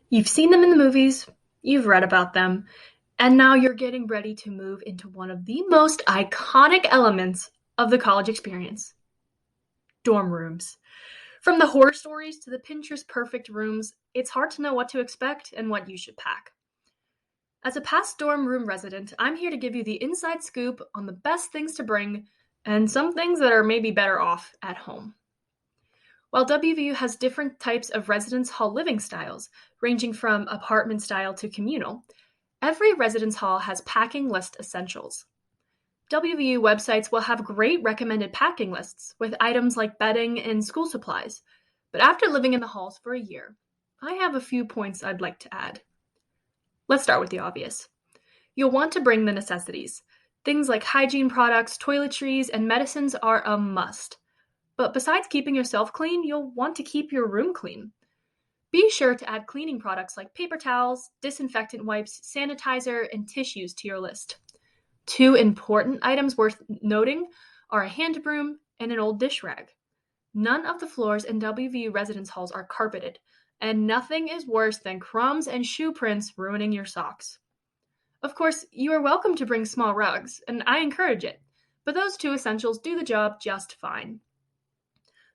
You've seen them in the movies, you've read about them, and now you're getting ready to move into one of the most iconic elements of the college experience: dorm rooms. From the horror stories to the Pinterest perfect rooms, it's hard to know what to expect and what you should pack. As a past dorm room resident, I'm here to give you the inside scoop on the best things to bring and some things that are maybe better off at home. While WVU has different types of residence hall living styles, ranging from apartment style to communal, every residence hall has packing list essentials. WVU websites will have great recommended packing lists with items like bedding and school supplies, but after living in the halls for a year, I have a few points I'd like to add. Let's start with the obvious. You'll want to bring the necessities. Things like hygiene products, toiletries, and medicines are a must. But besides keeping yourself clean, you'll want to keep your room clean. Be sure to add cleaning products like paper towels, disinfectant wipes, sanitizer, and tissues to your list. Two important items worth noting are a hand broom and an old dish rag. None of the floors in WVU residence halls are carpeted, and nothing is worse than crumbs and shoe prints ruining your socks. Of course, you are welcome to bring small rugs, and I encourage it, but those two essentials do the job just fine.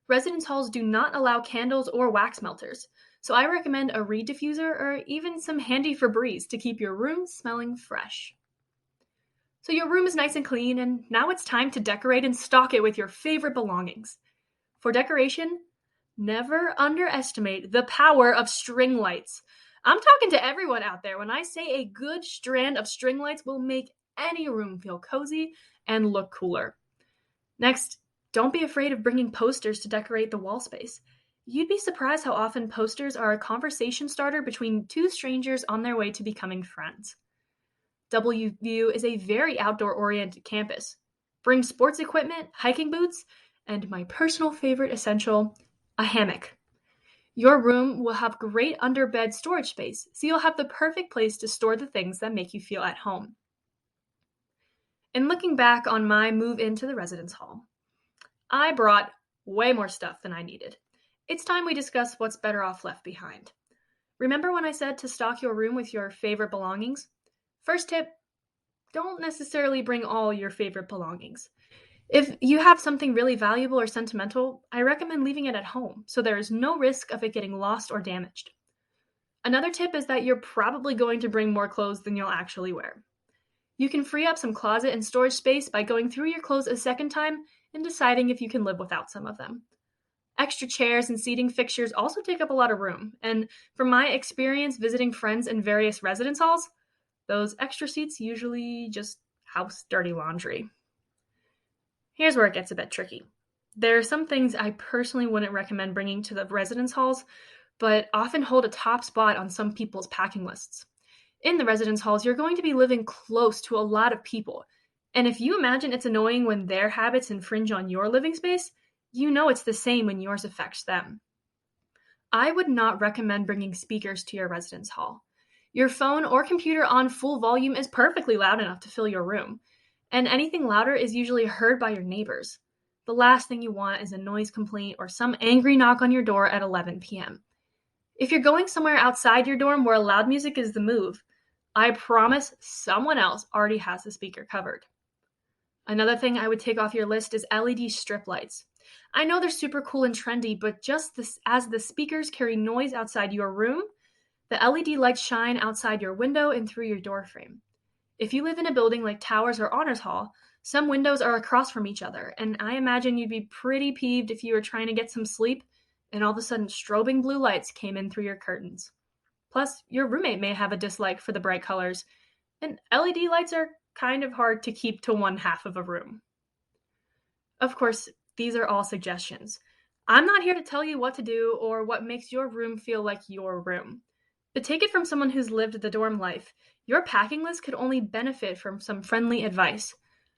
Residence halls do not allow candles or wax melters, so I recommend a reed diffuser or even some handy Febreze to keep your room smelling fresh. So your room is nice and clean, and now it's time to decorate and stock it with your favorite belongings. For decoration, never underestimate the power of string lights. I'm talking to everyone out there when I say a good strand of string lights will make any room feel cozy and look cooler. Next, don't be afraid of bringing posters to decorate the wall space. You'd be surprised how often posters are a conversation starter between two strangers on their way to becoming friends. WVU is a very outdoor-oriented campus. Bring sports equipment, hiking boots, and my personal favorite essential, a hammock. Your room will have great underbed storage space, so you'll have the perfect place to store the things that make you feel at home. In looking back on my move into the residence hall, I brought way more stuff than I needed. It's time we discuss what's better off left behind. Remember when I said to stock your room with your favorite belongings? First tip, don't necessarily bring all your favorite belongings. If you have something really valuable or sentimental, I recommend leaving it at home so there is no risk of it getting lost or damaged. Another tip is that you're probably going to bring more clothes than you'll actually wear. You can free up some closet and storage space by going through your clothes a second time and deciding if you can live without some of them. Extra chairs and seating fixtures also take up a lot of room, and from my experience visiting friends in various residence halls, those extra seats usually just house dirty laundry. Here's where it gets a bit tricky. There are some things I personally wouldn't recommend bringing to the residence halls, but often hold a top spot on some people's packing lists. In the residence halls, you're going to be living close to a lot of people, and if you imagine it's annoying when their habits infringe on your living space, you know it's the same when yours affects them. I would not recommend bringing speakers to your residence hall. Your phone or computer on full volume is perfectly loud enough to fill your room, and anything louder is usually heard by your neighbors. The last thing you want is a noise complaint or some angry knock on your door at 11 p.m. If you're going somewhere outside your dorm where loud music is the move, I promise someone else already has the speaker covered. Another thing I would take off your list is LED strip lights. I know they're super cool and trendy, but as the speakers carry noise outside your room, the LED lights shine outside your window and through your door frame. If you live in a building like Towers or Honors Hall, some windows are across from each other, and I imagine you'd be pretty peeved if you were trying to get some sleep and all of a sudden strobing blue lights came in through your curtains. Plus, your roommate may have a dislike for the bright colors, and LED lights are kind of hard to keep to one half of a room. Of course, these are all suggestions. I'm not here to tell you what to do or what makes your room feel like your room. But take it from someone who's lived the dorm life. Your packing list could only benefit from some friendly advice.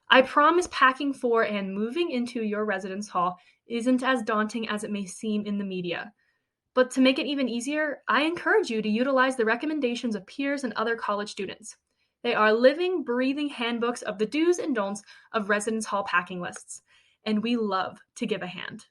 I promise packing for and moving into your residence hall isn't as daunting as it may seem in the media. But to make it even easier, I encourage you to utilize the recommendations of peers and other college students. They are living, breathing handbooks of the do's and don'ts of residence hall packing lists, and we love to give a hand.